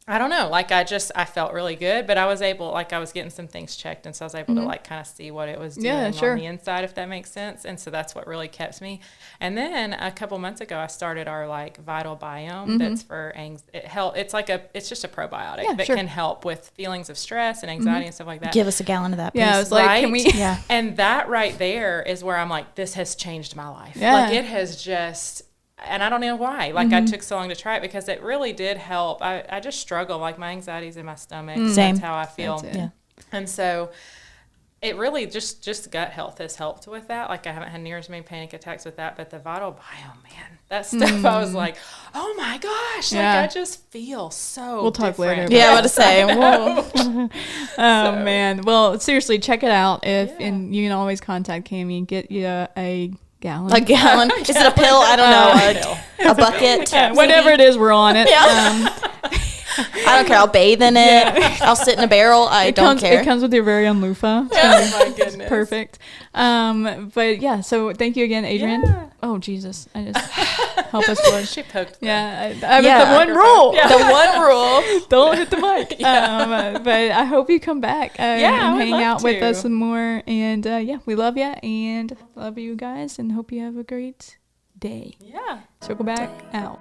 I don't know. Like I felt really good, but I was able, like I was getting some things checked, and so I was able to like kind of see what it was doing on the inside, if that makes sense. And so that's what really kept me. And then a couple months ago, I started our like Vital Biome. That's for it's just a probiotic that can help with feelings of stress and anxiety and stuff like that. Give us a gallon of that, please. Yeah, I was like, can we? Yeah. And that right there is where I'm like, this has changed my life. Yeah. Like it has just. And I don't know why. Like I took so long to try it because it really did help. I just struggle. Like my anxiety's in my stomach. Same. That's how I feel. Yeah. And so it really just gut health has helped with that. Like I haven't had near as many panic attacks with that, but the Vital Biome, man, that stuff I was like, oh my gosh, like I just feel so We'll talk different. later. Yeah, I was to say. Man. Well, seriously, check it out. And you can always contact Kammy and get you a gallon. A gallon? Is it a pill? I don't know. A bucket? Whatever it is, we're on it. Yeah. I don't care. I'll bathe in it. I'll sit in a barrel. I don't care. It comes with your very own loofah. Oh my goodness. Perfect. But yeah, so thank you again, Adrienne. Yeah. Oh, Jesus. I just help us, Lord. She poked me. Yeah. The one rule. Yeah. The one rule. Don't hit the mic. But I hope you come back and hang out with us some more. And we love you and love you guys and hope you have a great day. Yeah. Circle back out.